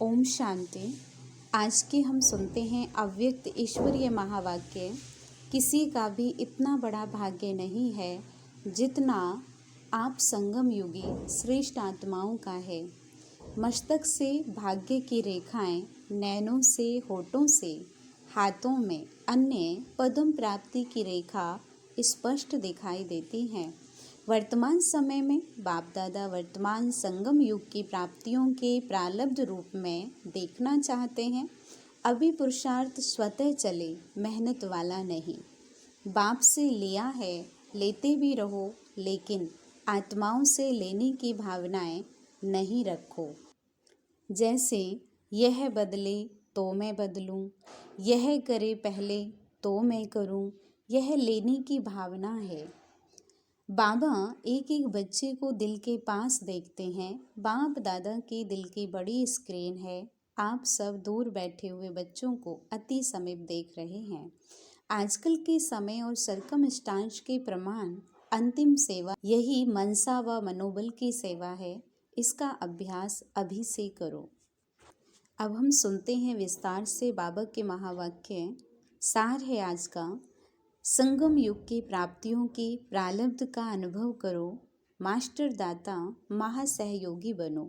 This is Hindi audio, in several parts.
ओम शांति। आज के हम सुनते हैं अव्यक्त ईश्वरीय महावाक्य। किसी का भी इतना बड़ा भाग्य नहीं है जितना आप संगम युगी श्रेष्ठ आत्माओं का है। मस्तक से भाग्य की रेखाएं, नैनों से, होठों से, हाथों में अन्य पदम प्राप्ति की रेखा स्पष्ट दिखाई देती हैं। वर्तमान समय में बाप दादा वर्तमान संगम युग की प्राप्तियों के प्रारब्ध रूप में देखना चाहते हैं। अभी पुरुषार्थ स्वतः चले, मेहनत वाला नहीं। बाप से लिया है, लेते भी रहो, लेकिन आत्माओं से लेने की भावनाएं नहीं रखो। जैसे यह बदले तो मैं बदलूं, यह करे पहले तो मैं करूं, यह लेने की भावना है। बाबा एक एक बच्चे को दिल के पास देखते हैं। बाप दादा की दिल की बड़ी स्क्रीन है। आप सब दूर बैठे हुए बच्चों को अति समीप देख रहे हैं। आजकल के समय और सरकमस्टांस के प्रमाण अंतिम सेवा यही मनसा व मनोबल की सेवा है। इसका अभ्यास अभी से करो। अब हम सुनते हैं विस्तार से बाबा के महावाक्य। सार है आज का, संगम युग की प्राप्तियों की प्रारब्ध का अनुभव करो। मास्टर दाता महासहयोगी बनो।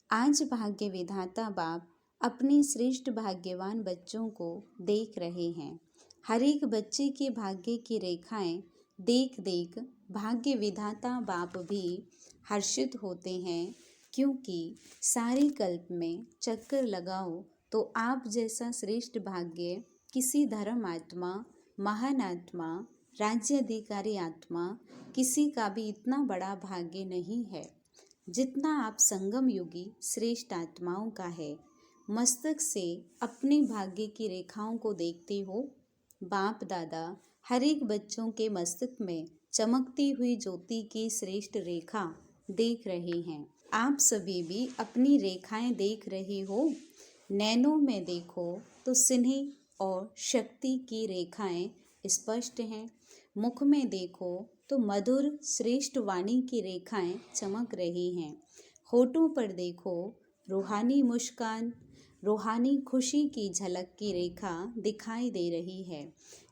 आज भाग्य विधाता बाप अपने श्रेष्ठ भाग्यवान बच्चों को देख रहे हैं। हर एक बच्चे के भाग्य की रेखाएं देख देख भाग्य विधाता बाप भी हर्षित होते हैं, क्योंकि सारे कल्प में चक्कर लगाओ तो आप जैसा श्रेष्ठ भाग्य किसी धर्म आत्मा, महान आत्मा, राज्य अधिकारी आत्मा, किसी का भी इतना बड़ा भाग्य नहीं है जितना आप संगम युगी श्रेष्ठ आत्माओं का है। मस्तक से अपने भाग्य की रेखाओं को देखते हो। बाप दादा हर एक बच्चों के मस्तक में चमकती हुई ज्योति की श्रेष्ठ रेखा देख रहे हैं। आप सभी भी अपनी रेखाएं देख रहे हो। नैनों में देखो तो स्नेह और शक्ति की रेखाएं स्पष्ट हैं। मुख में देखो तो मधुर श्रेष्ठ वाणी की रेखाएं चमक रही हैं। होठों पर देखो रूहानी मुस्कान, रूहानी खुशी की झलक की रेखा दिखाई दे रही है।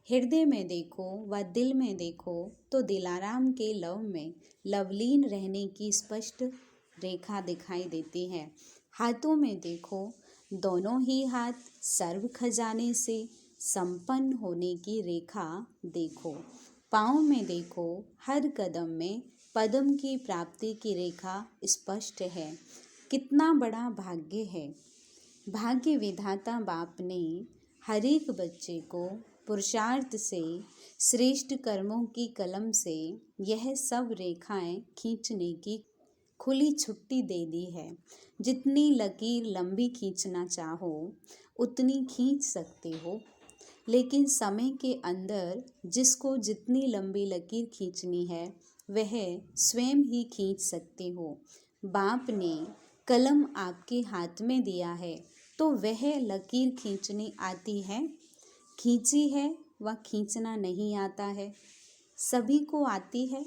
हृदय में देखो व दिल में देखो तो दिलाराम के लव में लवलीन रहने की स्पष्ट रेखा दिखाई देती है। हाथों में देखो, दोनों ही हाथ सर्व खजाने से संपन्न होने की रेखा देखो। पाँव में देखो, हर कदम में पद्म की प्राप्ति की रेखा स्पष्ट है। कितना बड़ा भाग्य है। भाग्य विधाता बाप ने हर एक बच्चे को पुरुषार्थ से, श्रेष्ठ कर्मों की कलम से यह सब रेखाएं खींचने की खुली छुट्टी दे दी है। जितनी लकीर लंबी खींचना चाहो उतनी खींच सकते हो, लेकिन समय के अंदर जिसको जितनी लंबी लकीर खींचनी है वह स्वयं ही खींच सकते हो। बाप ने कलम आपके हाथ में दिया है तो वह लकीर खींचनी आती है, खींची है व खींचना नहीं आता है। सभी को आती है।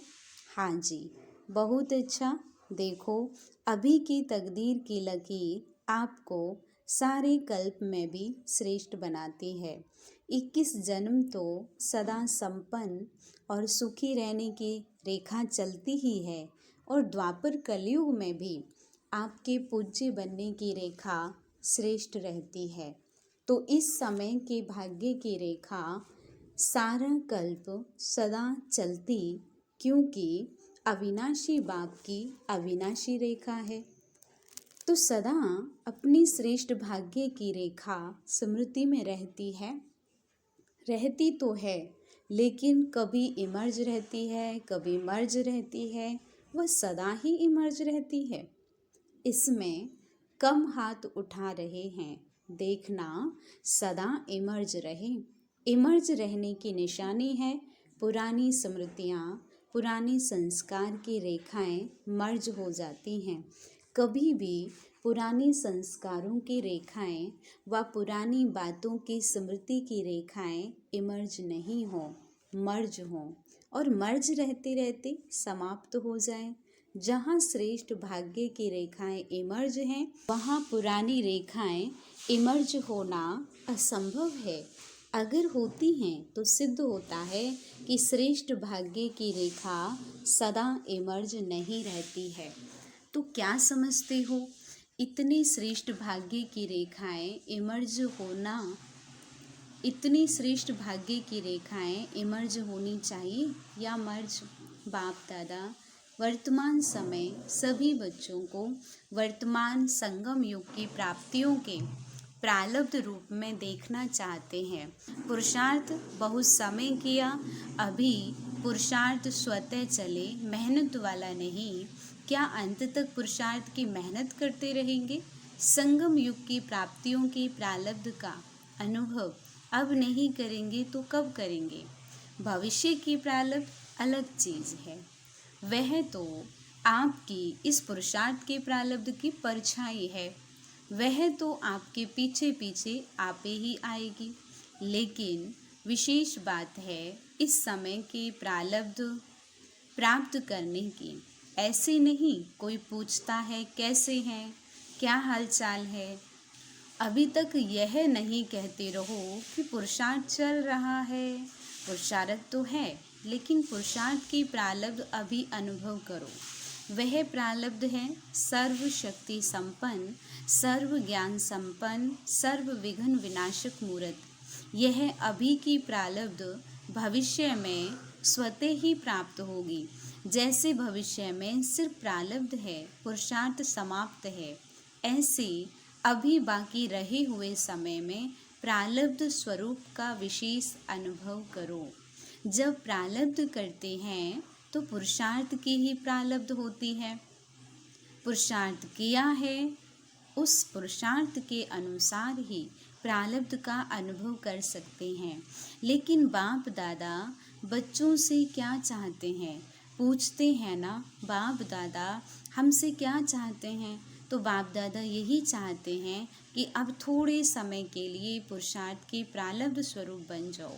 हाँ जी, बहुत अच्छा। देखो, अभी की तकदीर की लकीर आपको सारे कल्प में भी श्रेष्ठ बनाती है। 21 जन्म तो सदा संपन्न और सुखी रहने की रेखा चलती ही है, और द्वापर कलयुग में भी आपके पूज्य बनने की रेखा श्रेष्ठ रहती है। तो इस समय के भाग्य की रेखा सारा कल्प सदा चलती, क्योंकि अविनाशी बाप की अविनाशी रेखा है। तो सदा अपनी श्रेष्ठ भाग्य की रेखा स्मृति में रहती है। रहती तो है, लेकिन कभी इमर्ज रहती है, कभी मर्ज रहती है, वह सदा ही इमर्ज रहती है। इसमें कम हाथ उठा रहे हैं, देखना सदा इमर्ज रहे। इमर्ज रहने की निशानी है पुरानी स्मृतियाँ, पुरानी संस्कार की रेखाएं मर्ज हो जाती हैं। कभी भी पुरानी संस्कारों की रेखाएं व पुरानी बातों की स्मृति की रेखाएं इमर्ज नहीं हो, मर्ज हो, और मर्ज रहते रहते समाप्त हो जाएं। जहाँ श्रेष्ठ भाग्य की रेखाएं इमर्ज हैं, वहाँ पुरानी रेखाएं इमर्ज होना असंभव है। अगर होती हैं तो सिद्ध होता है कि श्रेष्ठ भाग्य की रेखा सदा इमर्ज नहीं रहती है। तो क्या समझते हो, इतनी श्रेष्ठ भाग्य की रेखाएं इमर्ज होना, इतनी श्रेष्ठ भाग्य की रेखाएं इमर्ज होनी चाहिए या मर्ज? बाप दादा वर्तमान समय सभी बच्चों को वर्तमान संगम युग की प्राप्तियों के प्रारब्ध रूप में देखना चाहते हैं। पुरुषार्थ बहुत समय किया, अभी पुरुषार्थ स्वतः चले, मेहनत वाला नहीं। क्या अंत तक पुरुषार्थ की मेहनत करते रहेंगे? संगम युग की प्राप्तियों की प्रारब्ध का अनुभव अब नहीं करेंगे तो कब करेंगे? भविष्य की प्रारब्ध अलग चीज़ है, वह तो आपकी इस पुरुषार्थ के प्रारब्ध की परछाई है, वह तो आपके पीछे पीछे आपे ही आएगी। लेकिन विशेष बात है इस समय के प्रारब्ध प्राप्त करने की। ऐसे नहीं कोई पूछता है कैसे हैं, क्या हाल चाल है, अभी तक यह नहीं कहते रहो कि पुरुषार्थ चल रहा है। पुरुषार्थ तो है, लेकिन पुरुषार्थ की प्रारब्ध अभी अनुभव करो। वह प्रारब्ध है सर्व शक्ति संपन्न, सर्व ज्ञान संपन्न, सर्व विघ्न विनाशक मूर्त। यह अभी की प्रारब्ध भविष्य में स्वतः ही प्राप्त होगी। जैसे भविष्य में सिर्फ प्रारब्ध है, पुरुषार्थ समाप्त है, ऐसे अभी बाकी रहे हुए समय में प्रारब्ध स्वरूप का विशेष अनुभव करो। जब प्रारब्ध करते हैं तो पुरुषार्थ की ही प्रारब्ध होती है। पुरुषार्थ किया है, उस पुरुषार्थ के अनुसार ही प्रारब्ध का अनुभव कर सकते हैं। लेकिन बाप दादा बच्चों से क्या चाहते हैं? पूछते हैं ना, बाप दादा हमसे क्या चाहते हैं? तो बाप दादा यही चाहते हैं कि अब थोड़े समय के लिए पुरुषार्थ के प्रारब्ध स्वरूप बन जाओ।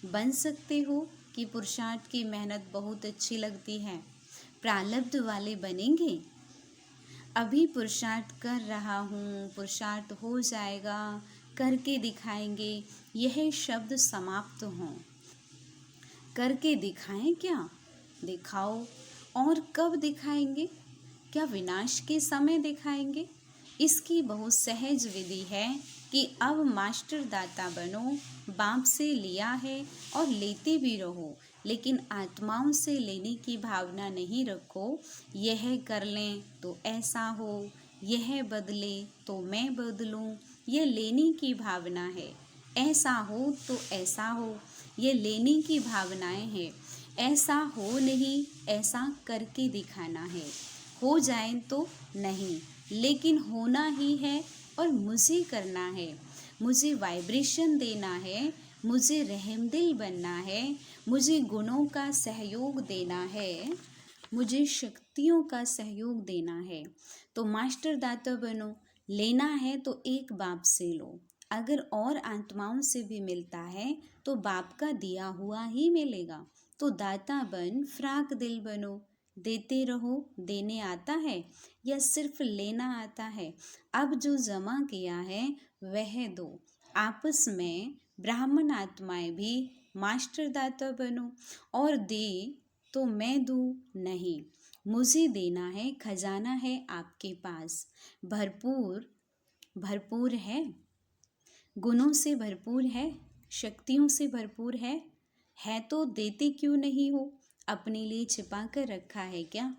बन सकते हो कि पुरुषार्थ की मेहनत बहुत अच्छी लगती है, प्रारब्ध वाले बनेंगे? अभी पुरुषार्थ कर रहा हूँ, पुरुषार्थ हो जाएगा, करके दिखाएंगे, यह शब्द समाप्त हों। करके दिखाएं क्या? दिखाओ। और कब दिखाएंगे? क्या विनाश के समय दिखाएंगे? इसकी बहुत सहज विधि है कि अब मास्टर दाता बनो। बाप से लिया है और लेते भी रहो, लेकिन आत्माओं से लेने की भावना नहीं रखो। यह कर लें तो ऐसा हो, यह बदले तो मैं बदलूं, यह लेने की भावना है। ऐसा हो तो ऐसा हो, ये लेने की भावनाएं हैं। ऐसा हो नहीं, ऐसा करके दिखाना है। हो जाए तो नहीं, लेकिन होना ही है और मुझे करना है। मुझे वाइब्रेशन देना है, मुझे रहमदिल बनना है, मुझे गुणों का सहयोग देना है, मुझे शक्तियों का सहयोग देना है। तो मास्टर दाता बनो। लेना है तो एक बाप से लो, अगर और आत्माओं से भी मिलता है तो बाप का दिया हुआ ही मिलेगा। तो दाता बन, फ्राक दिल बनो। देते रहो। देने आता है या सिर्फ लेना आता है? अब जो जमा किया है वह दो। आपस में ब्राह्मण आत्माएं भी मास्टर दाता बनो और दे तो मैं दूँ नहीं, मुझे देना है। खजाना है आपके पास, भरपूर भरपूर है, गुणों से भरपूर है, शक्तियों से भरपूर है तो देते क्यों नहीं हो? अपने लिए छिपा कर रखा है क्या?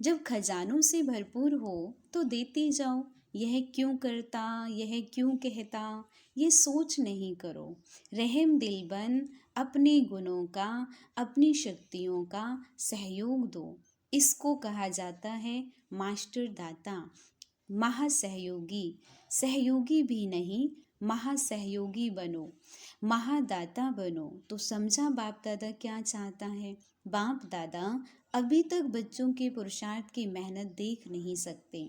जब खजानों से भरपूर हो तो देते जाओ। यह क्यों करता, यह क्यों कहता, ये सोच नहीं करो। रहम दिल बन, अपने गुणों का, अपनी शक्तियों का सहयोग दो। इसको कहा जाता है मास्टर दाता, महासहयोगी। सहयोगी भी नहीं, महासहयोगी बनो, महादाता बनो। तो समझा बाप दादा क्या चाहता है? बाप दादा अभी तक बच्चों के पुरुषार्थ की मेहनत देख नहीं सकते।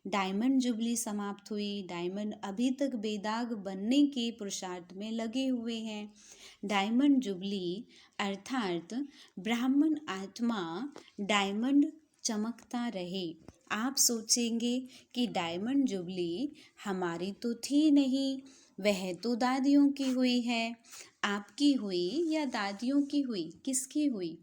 डायमंड जुबली समाप्त हुई, डायमंड अभी तक बेदाग बनने के पुरुषार्थ में लगे हुए हैं। डायमंड जुबली अर्थात ब्राह्मण आत्मा डायमंड चमकता रहे। आप सोचेंगे कि डायमंड जुबली हमारी तो थी नहीं, वह तो दादियों की हुई है। आपकी हुई या दादियों की हुई, किसकी हुई?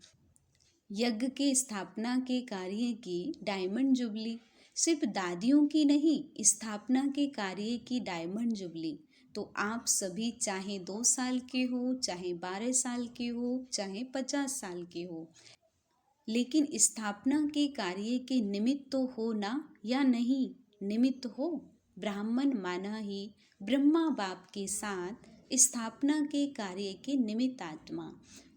यज्ञ के स्थापना के कार्य की डायमंड जुबली सिर्फ दादियों की नहीं, स्थापना के कार्य की डायमंड जुबली तो आप सभी चाहे 2 साल के हो, चाहे 12 साल के हो, चाहे 50 साल के हो, लेकिन स्थापना के कार्य के निमित्त तो हो ना, या नहीं? निमित्त हो। ब्राह्मण माना ही ब्रह्मा बाप के साथ स्थापना के कार्य के निमित्त आत्मा,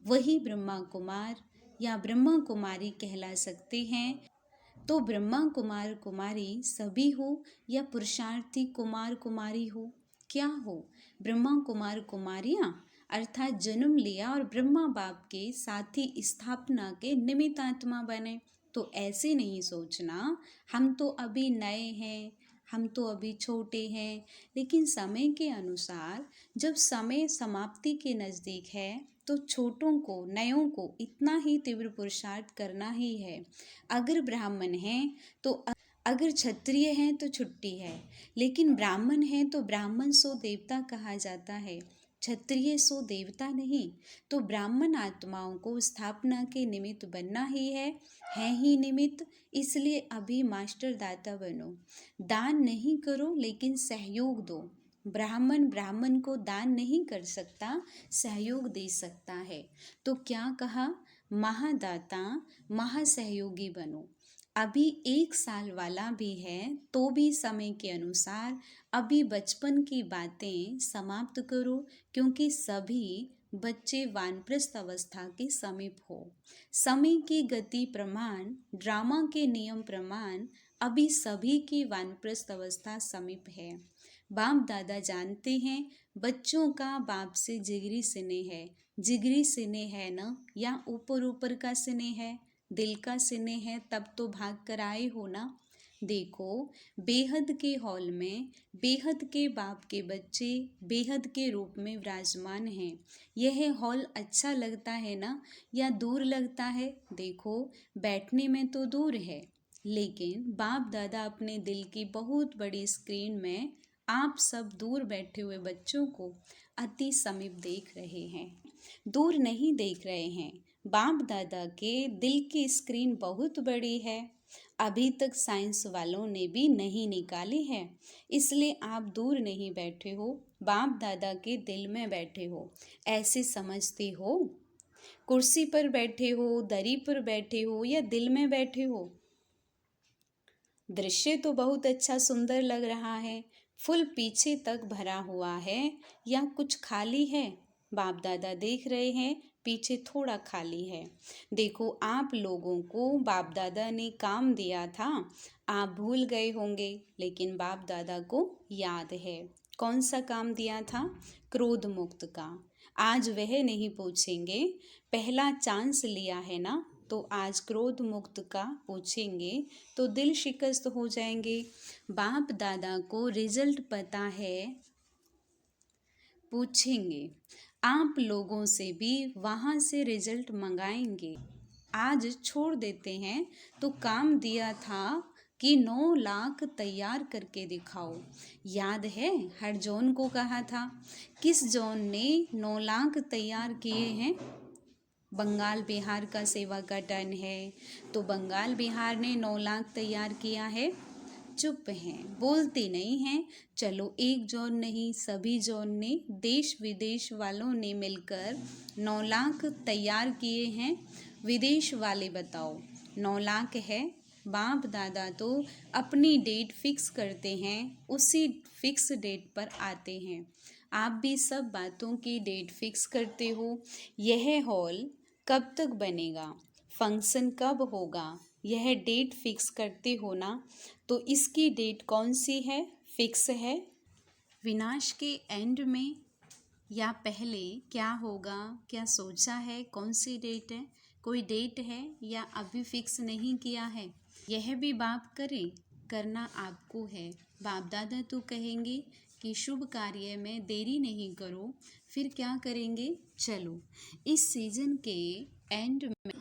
वही ब्रह्मा कुमार या ब्रह्मा कुमारी कहला सकते हैं। तो ब्रह्मा कुमार कुमारी सभी हो या पुरुषार्थी कुमार कुमारी हो, क्या हो? ब्रह्मा कुमार कुमारियाँ अर्थात जन्म लिया और ब्रह्मा बाप के साथी स्थापना के निमित्त आत्मा बने। तो ऐसे नहीं सोचना हम तो अभी नए हैं, हम तो अभी छोटे हैं, लेकिन समय के अनुसार जब समय समाप्ति के नज़दीक है तो छोटों को, नयों को इतना ही तीव्र पुरुषार्थ करना ही है। अगर ब्राह्मण हैं तो, अगर क्षत्रिय हैं तो छुट्टी है, लेकिन ब्राह्मण हैं तो ब्राह्मण सो देवता कहा जाता है, क्षत्रिय सो देवता नहीं। तो ब्राह्मण आत्माओं को स्थापना के निमित्त बनना ही है ही निमित्त। इसलिए अभी मास्टर दाता बनो। दान नहीं करो लेकिन सहयोग दो। ब्राह्मण ब्राह्मण को दान नहीं कर सकता, सहयोग दे सकता है। तो क्या कहा? महादाता महासहयोगी बनो। अभी 1 साल वाला भी है तो भी समय के अनुसार अभी बचपन की बातें समाप्त करो, क्योंकि सभी बच्चे वानप्रस्थ अवस्था के समीप हो। समय की गति प्रमाण, ड्रामा के नियम प्रमाण अभी सभी की वानप्रस्थ अवस्था समीप है। बाप दादा जानते हैं बच्चों का बाप से जिगरी स्नेह है। जिगरी स्नेह है ना, या ऊपर ऊपर का स्नेह है, दिल का स्नेह है, तब तो भाग कर आए हो ना। देखो, बेहद के हॉल में बेहद के बाप के बच्चे बेहद के रूप में विराजमान हैं। यह हॉल अच्छा लगता है ना, या दूर लगता है? देखो, बैठने में तो दूर है, लेकिन बाप दादा अपने दिल की बहुत बड़ी स्क्रीन में आप सब दूर बैठे हुए बच्चों को अति समीप देख रहे हैं। दूर नहीं देख रहे हैं। बाप दादा के दिल की स्क्रीन बहुत बड़ी है, अभी तक साइंस वालों ने भी नहीं निकाली है। इसलिए आप दूर नहीं बैठे हो, बाप दादा के दिल में बैठे हो। ऐसे समझते हो? कुर्सी पर बैठे हो, दरी पर बैठे हो, या दिल में बैठे हो? दृश्य तो बहुत अच्छा सुंदर लग रहा है। फुल पीछे तक भरा हुआ है या कुछ खाली है? बाप दादा देख रहे हैं पीछे थोड़ा खाली है। देखो, आप लोगों को बाप दादा ने काम दिया था, आप भूल गए होंगे, लेकिन बाप दादा को याद है। कौन सा काम दिया था? क्रोध मुक्त का। आज वह नहीं पूछेंगे, पहला चांस लिया है ना, तो आज क्रोध मुक्त का पूछेंगे तो दिल शिकस्त हो जाएंगे। बाप दादा को रिजल्ट पता है, पूछेंगे। आप लोगों से भी वहाँ से रिजल्ट मंगाएंगे। आज छोड़ देते हैं तो काम दिया था कि 9 लाख तैयार करके दिखाओ। याद है हर जॉन को कहा था? किस जॉन ने 9 लाख तैयार किए हैं? बंगाल बिहार का सेवा का टर्न है, तो बंगाल बिहार ने 9 लाख तैयार किया है। चुप हैं, बोलते नहीं हैं। चलो, एक जॉन नहीं, सभी जॉन ने, देश विदेश वालों ने मिलकर 9 लाख तैयार किए हैं। विदेश वाले बताओ 9 लाख है? बाप दादा तो अपनी डेट फिक्स करते हैं, उसी फिक्स डेट पर आते हैं। आप भी सब बातों की डेट फिक्स करते हो। यह हॉल कब तक बनेगा, फंक्शन कब होगा, यह डेट फिक्स करते हो ना। तो इसकी डेट कौन सी है? फिक्स है। विनाश के एंड में या पहले क्या होगा, क्या सोचा है? कौन सी डेट है? कोई डेट है या अभी फिक्स नहीं किया है? यह भी बाप करें, करना आपको है। बाप दादा तो कहेंगे कि शुभ कार्य में देरी नहीं करो, फिर क्या करेंगे? चलो, इस सीजन के एंड में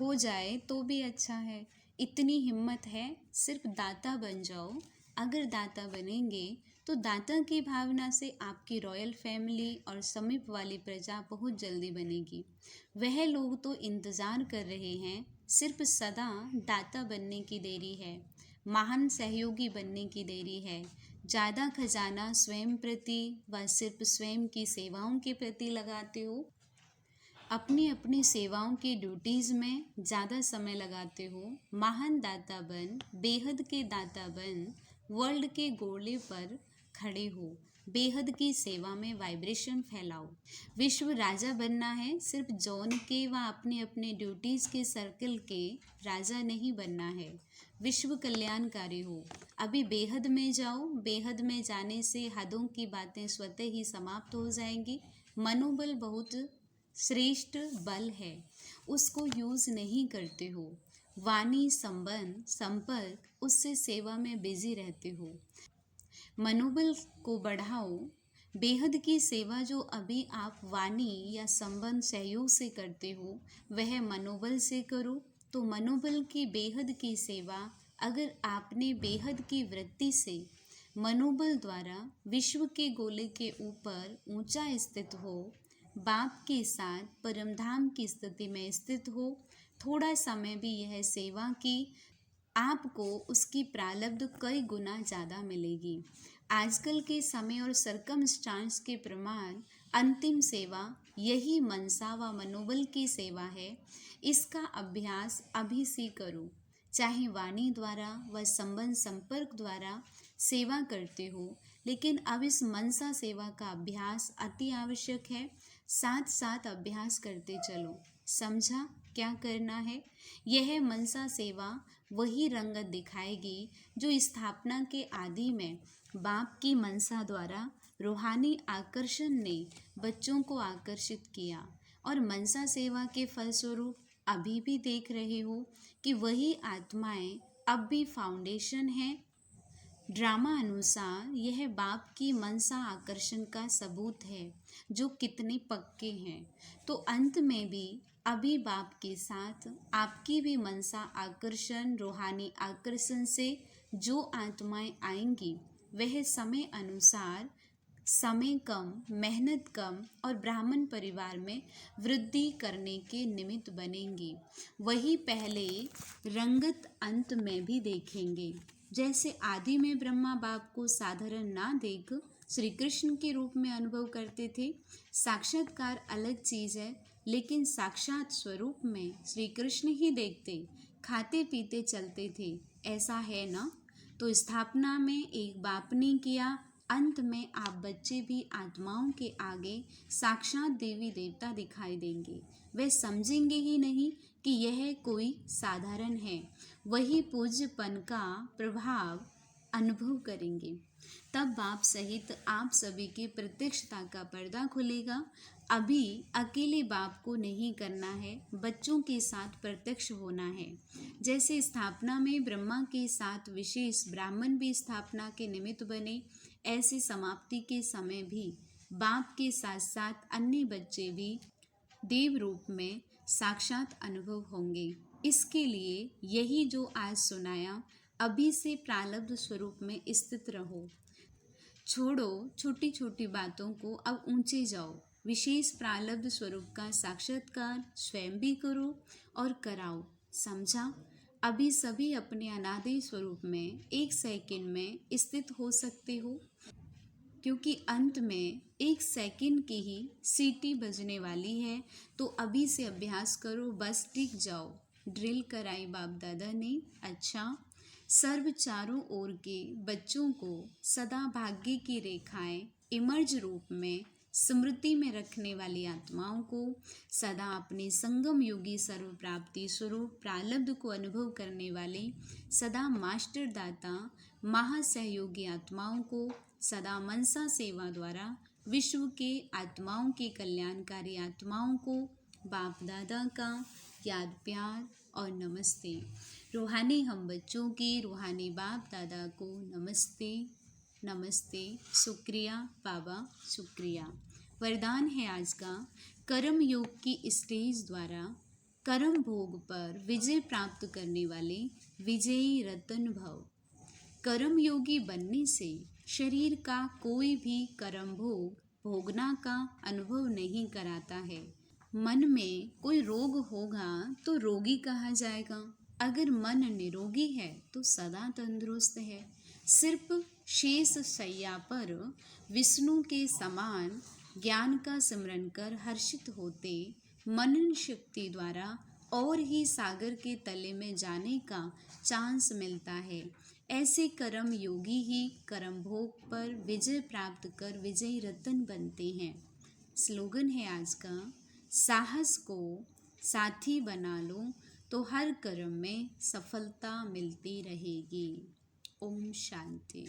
हो जाए तो भी अच्छा है। इतनी हिम्मत है, सिर्फ दाता बन जाओ। अगर दाता बनेंगे तो दाता की भावना से आपकी रॉयल फैमिली और समीप वाली प्रजा बहुत जल्दी बनेगी। वह लोग तो इंतज़ार कर रहे हैं, सिर्फ सदा दाता बनने की देरी है, महान सहयोगी बनने की देरी है। ज़्यादा खजाना स्वयं प्रति व सिर्फ स्वयं की सेवाओं के प्रति लगाते हो, अपनी अपनी सेवाओं की ड्यूटीज़ में ज़्यादा समय लगाते हो। महान दाता बन, बेहद के दाता बन, वर्ल्ड के गोले पर खड़े हो, बेहद की सेवा में वाइब्रेशन फैलाओ। विश्व राजा बनना है, सिर्फ जॉन के व अपने अपने ड्यूटीज़ के सर्कल के राजा नहीं बनना है, विश्व कल्याणकारी हो। अभी बेहद में जाओ, बेहद में जाने से हदों की बातें स्वतः ही समाप्त हो जाएंगी। मनोबल बहुत श्रेष्ठ बल है, उसको यूज़ नहीं करते हो। वाणी संबंध संपर्क, उससे सेवा में बिजी रहते हो। मनोबल को बढ़ाओ। बेहद की सेवा जो अभी आप वाणी या संबंध सहयोग से करते हो, वह मनोबल से करो। तो मनोबल की बेहद की सेवा अगर आपने बेहद की वृत्ति से मनोबल द्वारा विश्व के गोले के ऊपर ऊंचा स्थित हो, बाप के साथ परमधाम की स्थिति में स्थित हो, थोड़ा समय भी यह सेवा की, आपको उसकी प्रारब्ध कई गुना ज़्यादा मिलेगी। आजकल के समय और सरकमस्टांस के प्रमाण अंतिम सेवा यही मनसा व मनोबल की सेवा है। इसका अभ्यास अभी से करो, चाहे वाणी द्वारा व संबंध संपर्क द्वारा सेवा करते हो, लेकिन अब इस मनसा सेवा का अभ्यास अति आवश्यक है। साथ साथ अभ्यास करते चलो। समझा क्या करना है? यह मनसा सेवा वही रंगत दिखाएगी जो स्थापना के आदि में बाप की मनसा द्वारा रूहानी आकर्षण ने बच्चों को आकर्षित किया, और मनसा सेवा के फलस्वरूप अभी भी देख रहे हो कि वही आत्माएं अब भी फाउंडेशन है। ड्रामा अनुसार यह बाप की मनसा आकर्षण का सबूत है, जो कितने पक्के हैं। तो अंत में भी अभी बाप के साथ आपकी भी मनसा आकर्षण, रूहानी आकर्षण से जो आत्माएं आएंगी, वह समय अनुसार समय कम, मेहनत कम और ब्राह्मण परिवार में वृद्धि करने के निमित्त बनेंगी। वही पहले रंगत अंत में भी देखेंगे। जैसे आदि में ब्रह्मा बाप को साधारण ना देख श्री कृष्ण के रूप में अनुभव करते थे। साक्षात्कार अलग चीज़ है, लेकिन साक्षात स्वरूप में श्री कृष्ण ही देखते, खाते पीते चलते थे, ऐसा है ना? तो स्थापना में एक बाप ने किया, अंत में आप बच्चे भी आत्माओं के आगे साक्षात देवी देवता दिखाई देंगे। वे समझेंगे ही नहीं कि यह कोई साधारण है, वही पूज्यपन का प्रभाव अनुभव करेंगे। तब बाप सहित आप सभी की प्रत्यक्षता का पर्दा खुलेगा। अभी अकेले बाप को नहीं करना है, बच्चों के साथ प्रत्यक्ष होना है। जैसे स्थापना में ब्रह्मा के साथ विशेष ब्राह्मण भी स्थापना के निमित्त बने, ऐसे समाप्ति के समय भी बाप के साथ साथ अन्य बच्चे भी देव रूप में साक्षात अनुभव होंगे। इसके लिए यही जो आज सुनाया, अभी से प्रारब्ध स्वरूप में स्थित रहो। छोड़ो छोटी छोटी बातों को, अब ऊंचे जाओ। विशेष प्रारब्ध स्वरूप का साक्षात्कार स्वयं भी करो और कराओ। समझा? अभी सभी अपने अनादि स्वरूप में एक सेकंड में स्थित हो सकते हो, क्योंकि अंत में एक सेकंड की ही सीटी बजने वाली है। तो अभी से अभ्यास करो, बस टिक जाओ। ड्रिल कराई बाप दादा ने। अच्छा, सर्व चारों ओर के बच्चों को सदा भाग्य की रेखाएं इमर्ज रूप में स्मृति में रखने वाली आत्माओं को, सदा अपने संगम योगी सर्व प्राप्ति स्वरूप प्रारब्ध को अनुभव करने वाले सदा मास्टर दाता महासहयोगी आत्माओं को, सदा मनसा सेवा द्वारा विश्व के आत्माओं के कल्याणकारी आत्माओं को बाप दादा का याद प्यार और नमस्ते। रूहानी हम बच्चों के रूहानी बाप दादा को नमस्ते नमस्ते। शुक्रिया बाबा, शुक्रिया। वरदान है आज का, कर्म योग की स्टेज द्वारा कर्म भोग पर विजय प्राप्त करने वाले विजयी रतन भव। कर्म योगी बनने से शरीर का कोई भी कर्म भोग भोगना का अनुभव नहीं कराता है। मन में कोई रोग होगा तो रोगी कहा जाएगा। अगर मन निरोगी है तो सदा तंदुरुस्त है। सिर्फ शेष शैया पर विष्णु के समान ज्ञान का स्मरण कर हर्षित होते मनन शक्ति द्वारा और ही सागर के तले में जाने का चांस मिलता है। ऐसे कर्म योगी ही कर्म भोग पर विजय प्राप्त कर विजयी रतन बनते हैं। स्लोगन है आज का, साहस को साथी बना लो तो हर कर्म में सफलता मिलती रहेगी। ओम शांति।